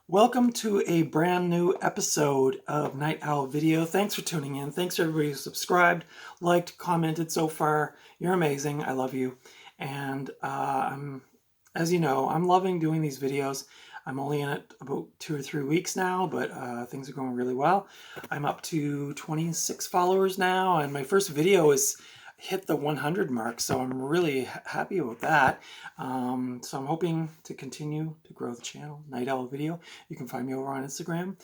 Welcome to a brand new episode of Night Owl Video. Thanks for tuning in. Thanks to everybody who subscribed, liked, commented so far. You're amazing. I love you. And as you know, I'm loving doing these videos. I'm only in it about 2 or 3 weeks now, but things are going really well. I'm up to 26 followers now, and my first video is hit the 100 mark, so I'm really happy about that. So I'm hoping to continue to grow the channel, Night Owl Video. You can find me over on Instagram.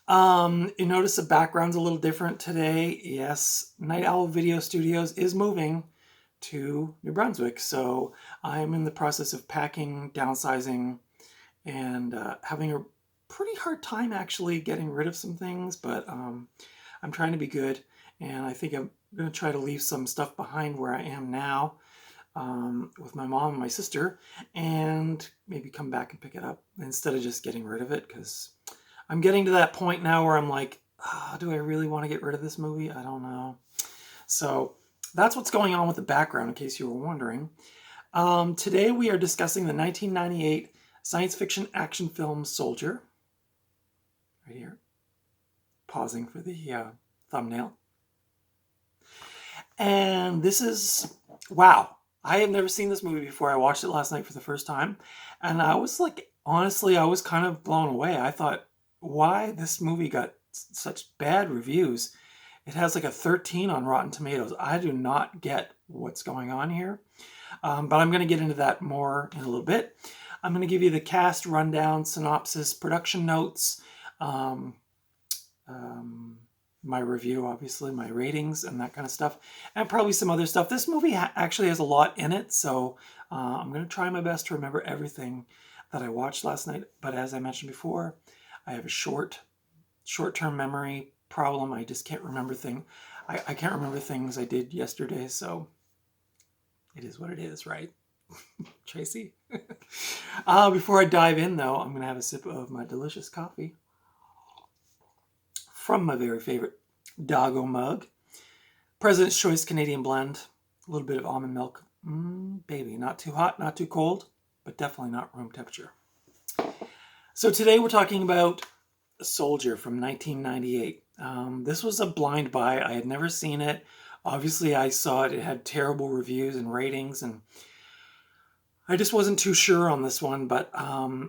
You notice the background's a little different today. Yes, Night Owl Video Studios is moving to New Brunswick, so I'm in the process of packing, downsizing, and having a pretty hard time actually getting rid of some things, but I'm trying to be good, and I think I'm going to try to leave some stuff behind where I am now with my mom and my sister, and maybe come back and pick it up instead of just getting rid of it, because I'm getting to that point now where I'm like, do I really want to get rid of this movie? I don't know. So that's what's going on with the background, in case you were wondering. Today we are discussing the 1998 science fiction action film Soldier. Right here. Pausing for the thumbnail. And this is, wow, I have never seen this movie before. I watched it last night for the first time, and I was like, honestly, I was kind of blown away. I thought, why this movie got such bad reviews? It has like a 13 on Rotten Tomatoes. I do not get what's going on here, but I'm going to get into that more in a little bit. I'm going to give you the cast rundown, synopsis, production notes, my review, obviously, my ratings and that kind of stuff, and probably some other stuff. This movie actually has a lot in it, so I'm going to try my best to remember everything that I watched last night. But as I mentioned before, I have a short-term memory problem. I just can't remember things. I can't remember things I did yesterday, so it is what it is, right? Tracy? Before I dive in, though, I'm going to have a sip of my delicious coffee from my very favorite Doggo mug. President's Choice Canadian blend. A little bit of almond milk. Baby, not too hot, not too cold, but definitely not room temperature. So today we're talking about Soldier from 1998. This was a blind buy. I had never seen it. Obviously, I saw it. It had terrible reviews and ratings, and I just wasn't too sure on this one, but I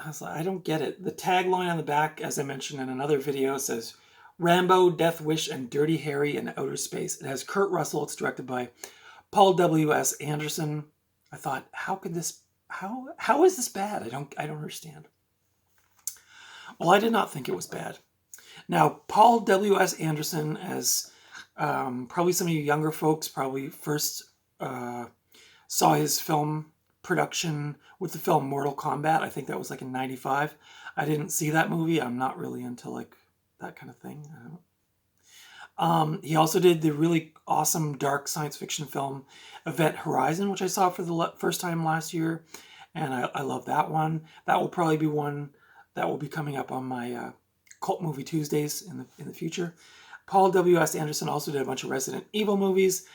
was like, I don't get it. The tagline on the back, as I mentioned in another video, says, Rambo, Death Wish, and Dirty Harry in Outer Space. It has Kurt Russell. It's directed by Paul W.S. Anderson. I thought, how is this bad? I don't understand. Well, I did not think it was bad. Now, Paul W.S. Anderson, as probably some of you younger folks probably first saw his film production with the film Mortal Kombat. I think that was like in 95. I didn't see that movie. I'm not really into like that kind of thing. He also did the really awesome dark science fiction film Event Horizon, which I saw for the first time last year, and I love that one. That will probably be one that will be coming up on my Cult Movie Tuesdays in the future. Paul W.S. Anderson also did a bunch of Resident Evil movies,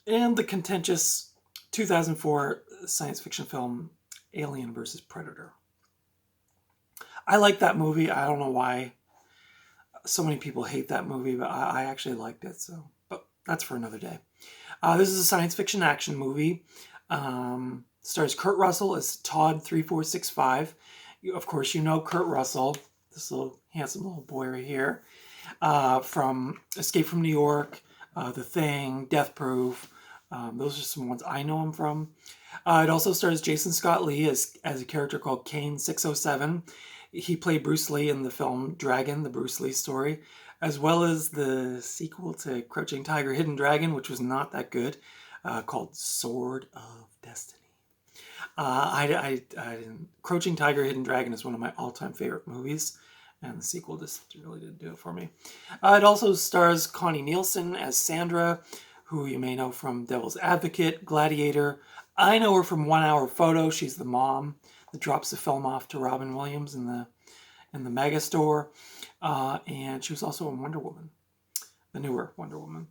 and the contentious 2004 science fiction film Alien vs. Predator. I like that movie. I don't know why so many people hate that movie, but I actually liked it. So, but that's for another day. This is a science fiction action movie. Stars Kurt Russell as Todd 3465. Of course, you know Kurt Russell, this little handsome little boy right here, from Escape from New York, The Thing, Death Proof. Those are some ones I know him from. It also stars Jason Scott Lee as a character called Kane 607. He played Bruce Lee in the film Dragon, the Bruce Lee story, as well as the sequel to Crouching Tiger, Hidden Dragon, which was not that good, called Sword of Destiny. Crouching Tiger, Hidden Dragon is one of my all-time favorite movies, and the sequel just really didn't do it for me. It also stars Connie Nielsen as Sandra, who you may know from Devil's Advocate, Gladiator. I know her from 1 Hour Photo. She's the mom that drops the film off to Robin Williams in the Mega Store. And she was also in Wonder Woman, the newer Wonder Woman.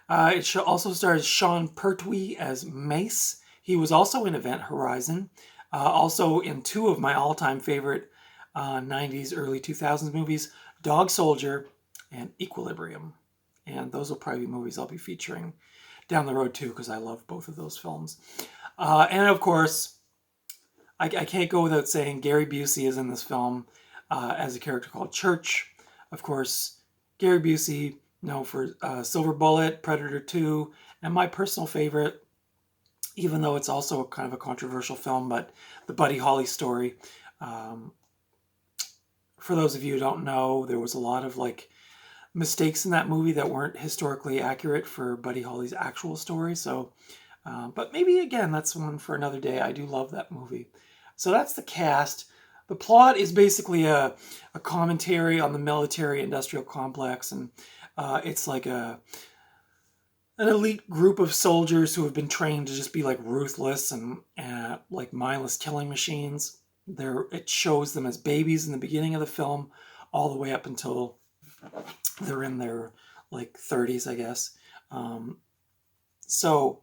It also stars Sean Pertwee as Mace. He was also in Event Horizon. Also in two of my all-time favorite 90s, early 2000s movies, Dog Soldier and Equilibrium. And those will probably be movies I'll be featuring down the road too, because I love both of those films. And of course, I can't go without saying Gary Busey is in this film as a character called Church. Of course, Gary Busey, known for Silver Bullet, Predator 2, and my personal favorite, even though it's also kind of a controversial film, but the Buddy Holly story. For those of you who don't know, there was a lot of like mistakes in that movie that weren't historically accurate for Buddy Holly's actual story. So, but maybe again, that's one for another day. I do love that movie. So that's the cast. The plot is basically a commentary on the military-industrial complex, and it's like an elite group of soldiers who have been trained to just be like ruthless and like mindless killing machines. It shows them as babies in the beginning of the film, all the way up until they're in their like 30s, I guess. So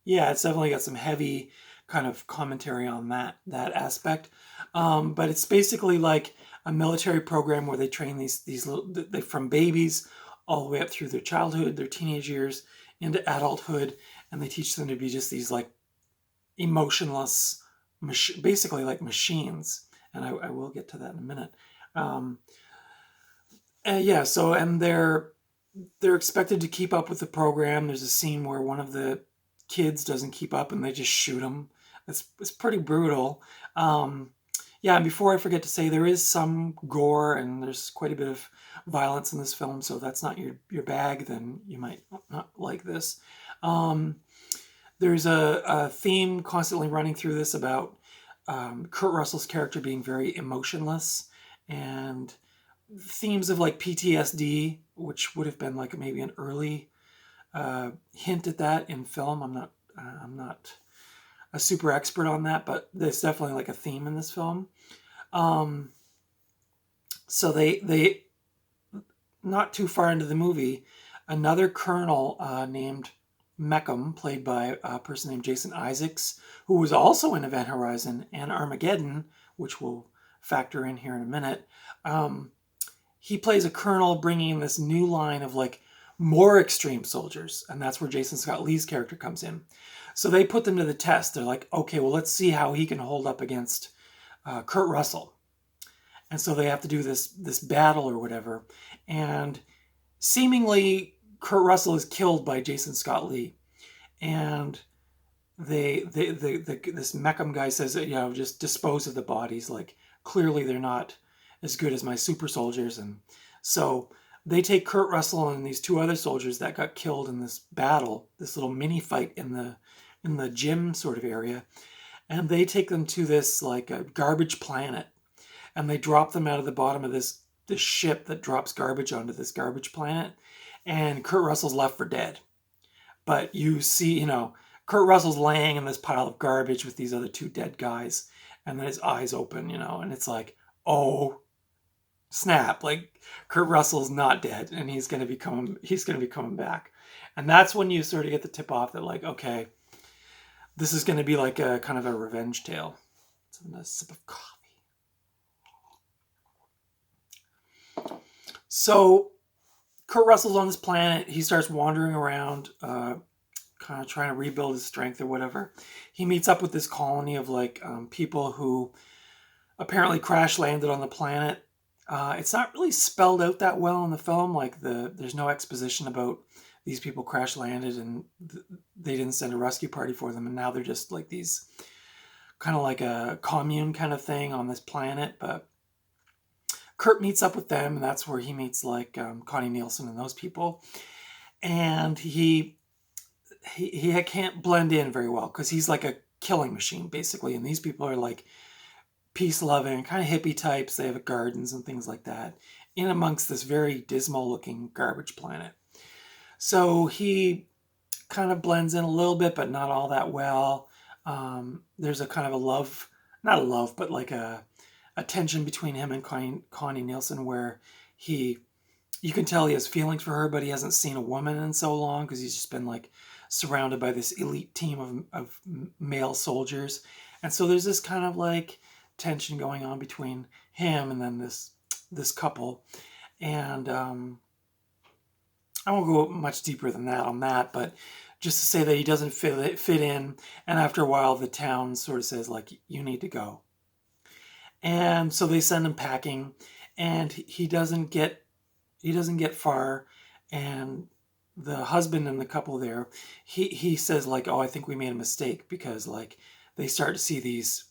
yeah, it's definitely got some heavy kind of commentary on that aspect. But it's basically like a military program where they train these from babies all the way up through their childhood, their teenage years, into adulthood, and they teach them to be just these like emotionless, basically like machines. And I will get to that in a minute. Yeah, so and they're expected to keep up with the program. There's a scene where one of the kids doesn't keep up and they just shoot him. It's pretty brutal. Yeah, and before I forget to say, there is some gore and there's quite a bit of violence in this film, so if that's not your bag, then you might not like this. There's a theme constantly running through this about Kurt Russell's character being very emotionless, and themes of like PTSD, which would have been like maybe an early hint at that in film. I'm not a super expert on that, but there's definitely like a theme in this film. So they not too far into the movie, another colonel named Meckham, played by a person named Jason Isaacs, who was also in Event Horizon and Armageddon, which we'll factor in here in a minute. He plays a colonel bringing in this new line of like more extreme soldiers, and that's where Jason Scott Lee's character comes in. So they put them to the test. They're like, okay, well, let's see how he can hold up against Kurt Russell. And so they have to do this battle or whatever. And seemingly Kurt Russell is killed by Jason Scott Lee. And this Meckham guy says, just dispose of the bodies. Like, clearly they're not as good as my super soldiers. And so they take Kurt Russell and these two other soldiers that got killed in this battle, this little mini fight in the gym sort of area, and they take them to this like a garbage planet, and they drop them out of the bottom of this ship that drops garbage onto this garbage planet, and Kurt Russell's left for dead. But you see, Kurt Russell's laying in this pile of garbage with these other two dead guys, and then his eyes open, and it's like, oh snap, like Kurt Russell's not dead and he's going to be coming back. And that's when you sort of get the tip off that like, okay, this is going to be like a kind of a revenge tale. It's a sip of coffee. So Kurt Russell's on this planet. He starts wandering around, kind of trying to rebuild his strength or whatever. He meets up with this colony of like people who apparently crash landed on the planet. It's not really spelled out that well in the film. Like there's no exposition about these people crash landed and they didn't send a rescue party for them, and now they're just like these kind of like a commune kind of thing on this planet. But Kurt meets up with them, and that's where he meets like Connie Nielsen and those people, and he can't blend in very well because he's like a killing machine basically, and these people are like peace-loving, kind of hippie types. They have gardens and things like that in amongst this very dismal-looking garbage planet. So he kind of blends in a little bit, but not all that well. There's a kind of not a love, but like a tension between him and Connie Nielsen where you can tell he has feelings for her, but he hasn't seen a woman in so long because he's just been like surrounded by this elite team of male soldiers. And so there's this kind of like tension going on between him and then this couple. And I won't go much deeper than that on that, but just to say that he doesn't fit in, and after a while the town sort of says, like, you need to go. And so they send him packing, and he doesn't get far, and the husband and the couple there, he says, like, oh, I think we made a mistake, because, like, they start to see these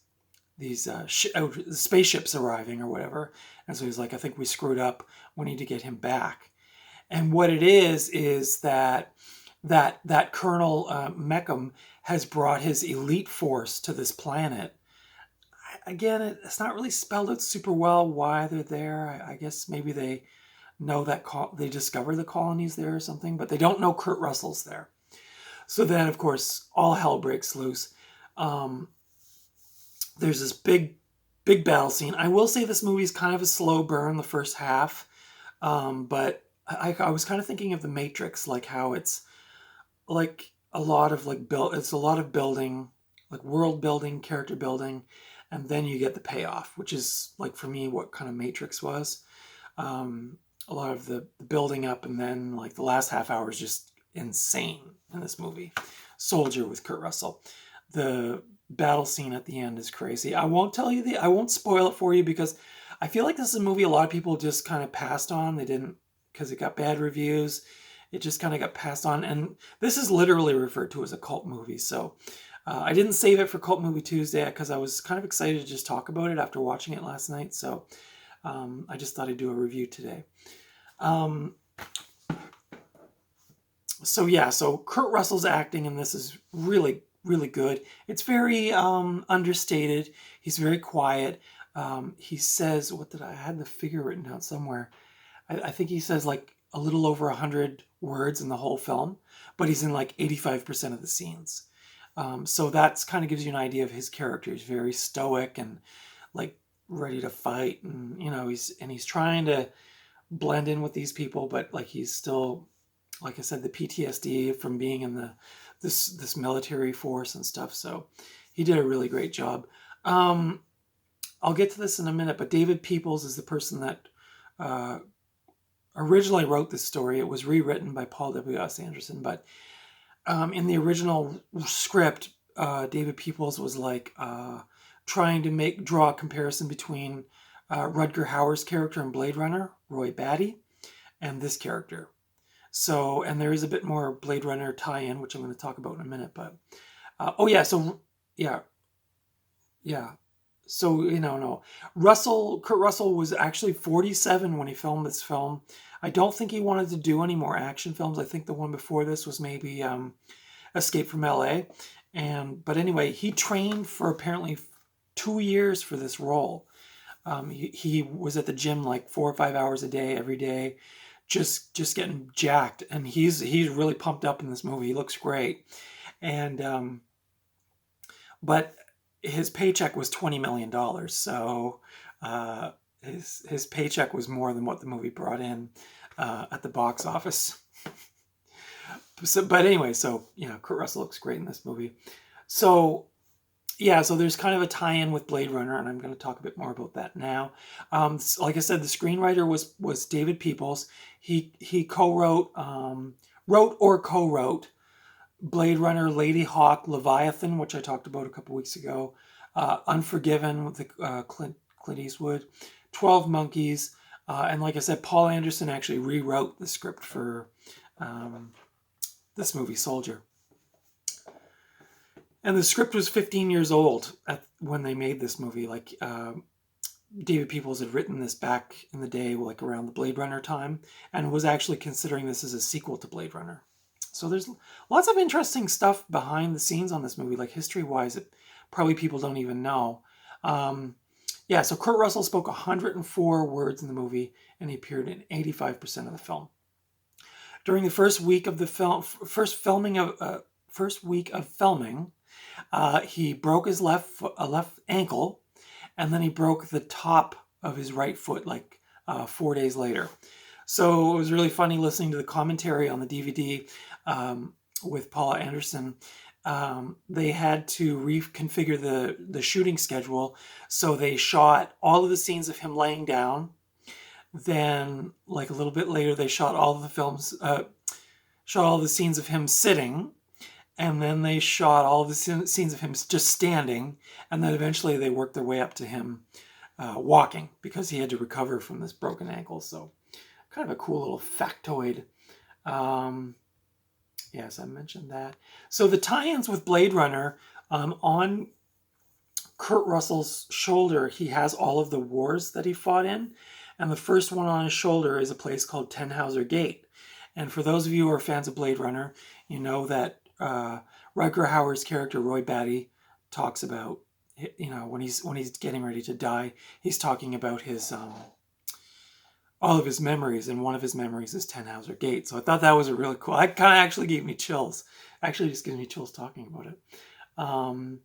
spaceships arriving or whatever, and so he's like, I think we screwed up, we need to get him back. And what it is that Colonel Meckham has brought his elite force to this planet. Again, it's not really spelled out super well why they're there. I guess maybe they know that they discover the colonies there or something, but they don't know Kurt Russell's there. So then, of course, all hell breaks loose. There's this big battle scene. I will say this movie is kind of a slow burn the first half, but I was kind of thinking of The Matrix, like how it's like a lot of it's a lot of building, like world building, character building, and then you get the payoff, which is, like, for me, what kind of Matrix was. A lot of the building up, and then, like, the last half hour is just insane in this movie. Soldier with Kurt Russell. The battle scene at the end is crazy. I won't spoil it for you, because I feel like this is a movie a lot of people just kind of passed on. They didn't, because it got bad reviews. It just kind of got passed on. And this is literally referred to as a cult movie. So I didn't save it for Cult Movie Tuesday, because I was kind of excited to just talk about it after watching it last night. So I just thought I'd do a review today. So Kurt Russell's acting in this is really, really good. It's very understated. He's very quiet. He says, I had the figure written down somewhere. I think he says, like, a little over 100 words in the whole film, but he's in like 85% of the scenes. So that's kind of gives you an idea of his character. He's very stoic and, like, ready to fight, and he's trying to blend in with these people, but, like, he's still, like I said, the PTSD from being in this military force and stuff. So he did a really great job. I'll get to this in a minute, but David Peoples is the person that originally wrote this story. It was rewritten by Paul W.S. Anderson, but in the original script, David Peoples was like trying to draw a comparison between Rutger Hauer's character in Blade Runner, Roy Batty, and this character. So, and there is a bit more Blade Runner tie-in, which I'm going to talk about in a minute. But Kurt Russell was actually 47 when he filmed this film. I don't think he wanted to do any more action films. I think the one before this was maybe Escape from LA. But anyway, he trained for apparently 2 years for this role. He was at the gym like 4 or 5 hours a day, every day, just getting jacked. And he's really pumped up in this movie. He looks great. And but his paycheck was $20 million. So his paycheck was more than what the movie brought in at the box office. But anyway, Kurt Russell looks great in this movie. So there's kind of a tie-in with Blade Runner, and I'm going to talk a bit more about that now. Like I said, the screenwriter was David Peoples. He co-wrote, wrote or co-wrote Blade Runner, Lady Hawk, Leviathan, which I talked about a couple weeks ago, Unforgiven with Clint Eastwood, 12 Monkeys, and like I said, Paul Anderson actually rewrote the script for this movie, Soldier. And the script was 15 years old when they made this movie. Like, David Peoples had written this back in the day, like around the Blade Runner time, and was actually considering this as a sequel to Blade Runner. So there's lots of interesting stuff behind the scenes on this movie, like history-wise, that probably people don't even know. So Kurt Russell spoke 104 words in the movie, and he appeared in 85% of the film. During the first week of filming, he broke his left ankle, and then he broke the top of his right foot like 4 days later. So it was really funny listening to the commentary on the DVD with Paula Anderson, they had to reconfigure the shooting schedule. So they shot all of the scenes of him laying down. Then, like a little bit later, they shot all of the shot all the scenes of him sitting. And then they shot all the scenes of him just standing. And then eventually they worked their way up to him walking, because he had to recover from this broken ankle. So kind of a cool little factoid. Yes, I mentioned that. So the tie-ins with Blade Runner, on Kurt Russell's shoulder, he has all of the wars that he fought in. And the first one on his shoulder is a place called Tannhauser Gate. And for those of you who are fans of Blade Runner, you know that Rutger Hauer's character, Roy Batty, talks about, when he's getting ready to die, he's talking about his all of his memories, and one of his memories is Tannhauser Gate. So I thought that was a really cool. It kind of actually gave me chills. Actually, just gives me chills talking about it. And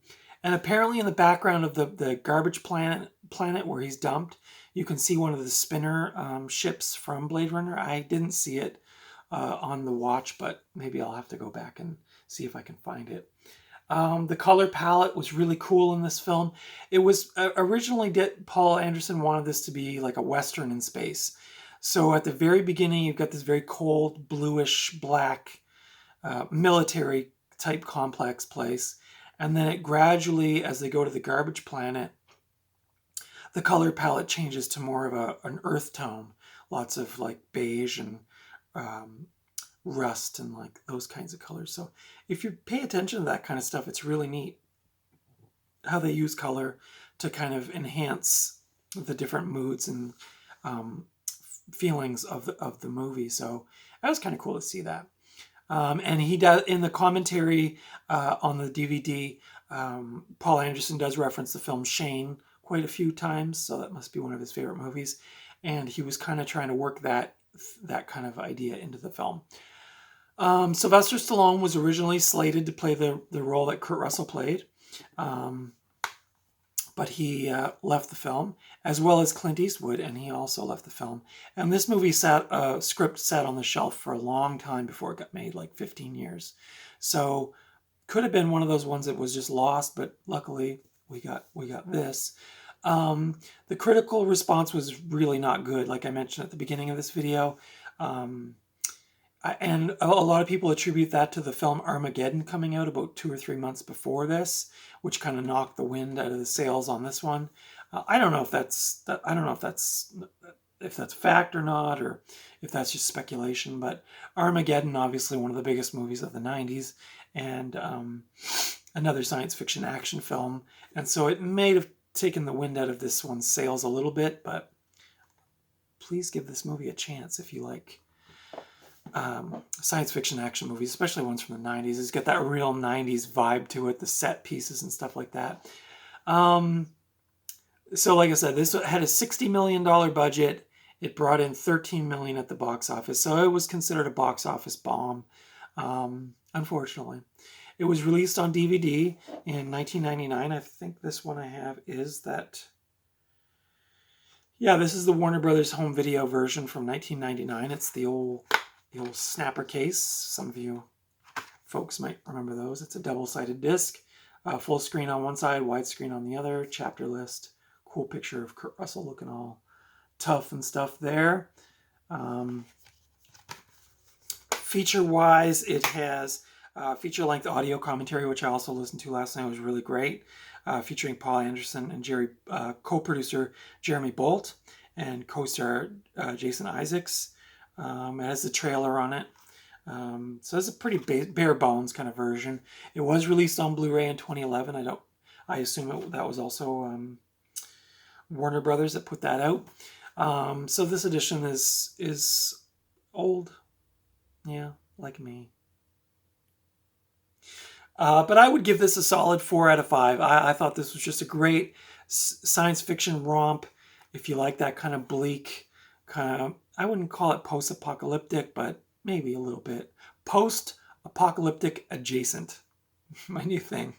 apparently, in the background of the garbage planet where he's dumped, you can see one of the spinner ships from Blade Runner. I didn't see it on the watch, but maybe I'll have to go back and see if I can find it. The color palette was really cool in this film. It was originally, Paul Anderson wanted this to be like a Western in space. So at the very beginning, you've got this very cold, bluish, black, military type complex place. And then it gradually, as they go to the garbage planet, the color palette changes to more of an earth tone. Lots of like beige and rust and like those kinds of colors. So if you pay attention to that kind of stuff, it's really neat how they use color to kind of enhance the different moods and feelings of the movie. So that was kind of cool to see that. And he does, in the commentary on the DVD, Paul Anderson does reference the film Shane quite a few times, so that must be one of his favorite movies. And he was kind of trying to work that kind of idea into the film. Sylvester Stallone was originally slated to play the role that Kurt Russell played, but he left the film, as well as Clint Eastwood, and he also left the film. And this movie script sat on the shelf for a long time before it got made, like 15 years. So could have been one of those ones that was just lost, but luckily we got this. The critical response was really not good, like I mentioned at the beginning of this video. And a lot of people attribute that to the film Armageddon coming out about 2 or 3 months before this, which kind of knocked the wind out of the sails on this one. I don't know if that's fact or not, or if that's just speculation. But Armageddon, obviously one of the biggest movies of the 90s, and another science fiction action film, and so it may have taken the wind out of this one's sails a little bit. But please give this movie a chance if you like science fiction action movies, especially ones from the 90s. It's got that real 90s vibe to it, the set pieces and stuff like that. So like I said, this had a $60 million budget. It brought in $13 million at the box office, so it was considered a box office bomb, unfortunately. It was released on DVD in 1999. I think this one I have is that. Yeah, this is the Warner Brothers home video version from 1999. It's the old snapper case. Some of you folks might remember those. It's a double-sided disc, full screen on one side, widescreen on the other, chapter list. Cool picture of Kurt Russell looking all tough and stuff there. Feature-wise, it has feature-length audio commentary, which I also listened to last night. It was really great, featuring Paul Anderson and co-producer Jeremy Bolt, and co-star Jason Isaacs. It has the trailer on it. So it's a pretty bare bones kind of version. It was released on Blu-ray in 2011. I assume that was also Warner Brothers that put that out. So this edition is old. Yeah, like me. But I would give this a solid 4 out of 5. I thought this was just a great science fiction romp. If you like that kind of bleak, kind of, I wouldn't call it post-apocalyptic, but maybe a little bit. Post-apocalyptic adjacent. My new thing.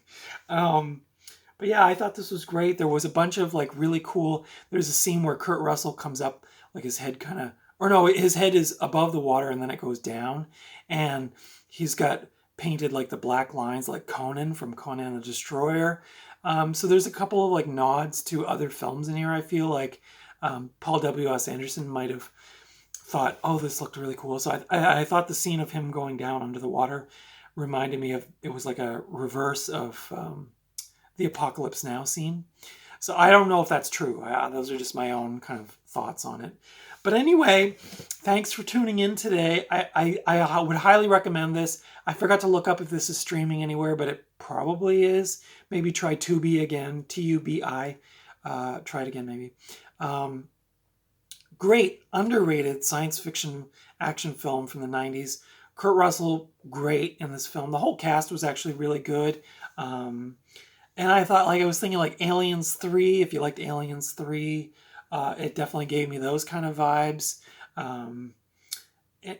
But yeah, I thought this was great. There was a bunch of like really cool, there's a scene where Kurt Russell comes up, like his head kind of, or no, his head is above the water and then it goes down. And he's got painted like the black lines like Conan from Conan the Destroyer. So there's a couple of like nods to other films in here. I feel like Paul W.S. Anderson might have thought, oh, this looked really cool. So I thought the scene of him going down under the water reminded me of, it was like a reverse of the Apocalypse Now scene. So I don't know if that's true. Those are just my own kind of thoughts on it. But anyway, thanks for tuning in today. I would highly recommend this. I forgot to look up if this is streaming anywhere, but it probably is. Maybe try Tubi again, Tubi. Try it again, maybe. Great, underrated science fiction action film from the 90s. Kurt Russell, great in this film. The whole cast was actually really good. And I thought, like, I was thinking like Aliens 3, if you liked Aliens 3, it definitely gave me those kind of vibes.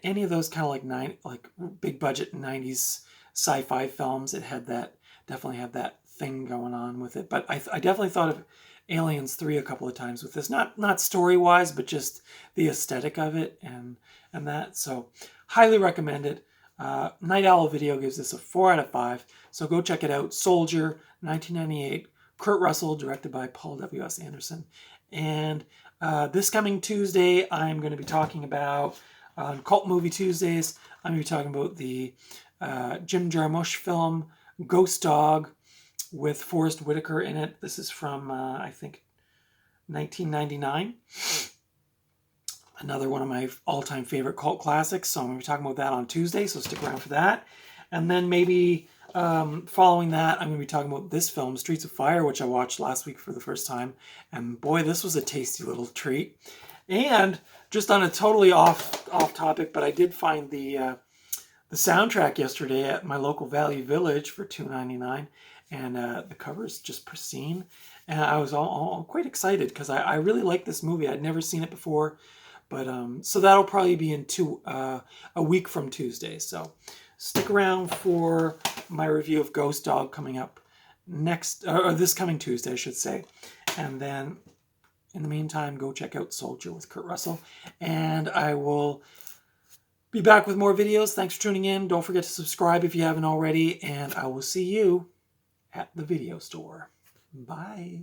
Any of those kind of like big budget 90s sci-fi films, it had that, definitely had that thing going on with it. But I definitely thought of Aliens 3 a couple of times with this, not story-wise, but just the aesthetic of it and that. So highly recommend it. Night Owl Video gives this a 4 out of 5. So go check it out. Soldier, 1998. Kurt Russell, directed by Paul W.S. Anderson. And this coming Tuesday, I'm going to be talking about, on Cult Movie Tuesdays, I'm going to be talking about the Jim Jarmusch film, Ghost Dog, with Forrest Whitaker in it. This is from, I think, 1999. Another one of my all-time favorite cult classics. So I'm going to be talking about that on Tuesday, so stick around for that. And then maybe following that, I'm going to be talking about this film, Streets of Fire, which I watched last week for the first time. And boy, this was a tasty little treat. And just on a totally off topic, but I did find the soundtrack yesterday at my local Value Village for $2.99. And the cover is just pristine. And I was all quite excited because I really like this movie. I'd never seen it before. But so that'll probably be in a week from Tuesday. So stick around for my review of Ghost Dog coming up next, or this coming Tuesday, I should say. And then in the meantime, go check out Soldier with Kurt Russell. And I will be back with more videos. Thanks for tuning in. Don't forget to subscribe if you haven't already. And I will see you at the video store. Bye.